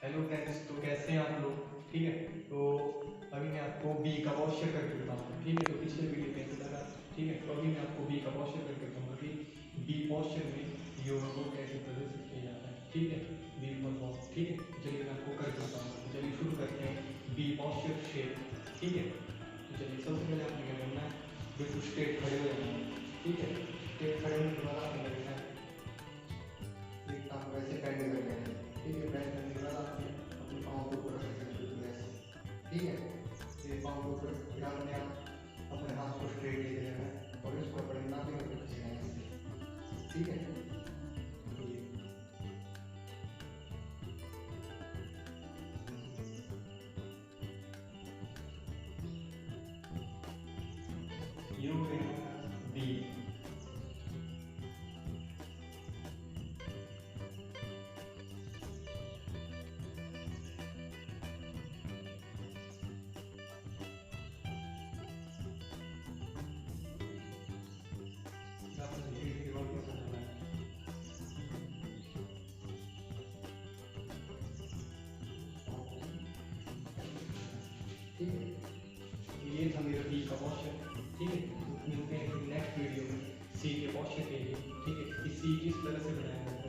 Hello friends, तो कैसे हैं आप लोग? ठीक है। तो अभी मैं आपको बी का वॉशर करके बताऊंगा। ठीक है, तो पिछले वीडियो में लगा। ठीक है, तो अभी मैं आपको बी का वॉशर करके बताऊंगा कि बी वॉशर में योग को कैसे प्रदर्शित किया जाता है। ठीक है, बी फॉर। ठीक है, चलिए मैं आपको करके बताऊंगा। तो चलिए शुरू करते हैं बी वॉशर शेप। ठीक है, तो चलिए सबसे पहले आपने क्या करना है, बिल्कुल स्ट्रेट खड़े हो जाना है। ठीक है, स्ट्रेट खड़े होने के बाद आपने लगना है एक काम वैसे बैंड कर लेना है। ठीक है, बैंड करने के बाद आपने अपने पाँव को ऊपर रख देना बिल्कुल ऐसे। ठीक है, ये पाँव को ऊपर, फिर आपने आप अपने हाथ को स्ट्रेट लेके जाना है और इसको अपने नाभि में खींचना है ऐसे। ठीक है, तो ये हो गया बी। आपने धीरे धीरे और कैसे करना है। ठीक है, ये था मेरा बी का वॉशर। ठीक है, तो मिलते हैं नेक्स्ट वीडियो में सी के वॉशर के लिए। ठीक है, कि सी किस तरह से बनाया जाता है।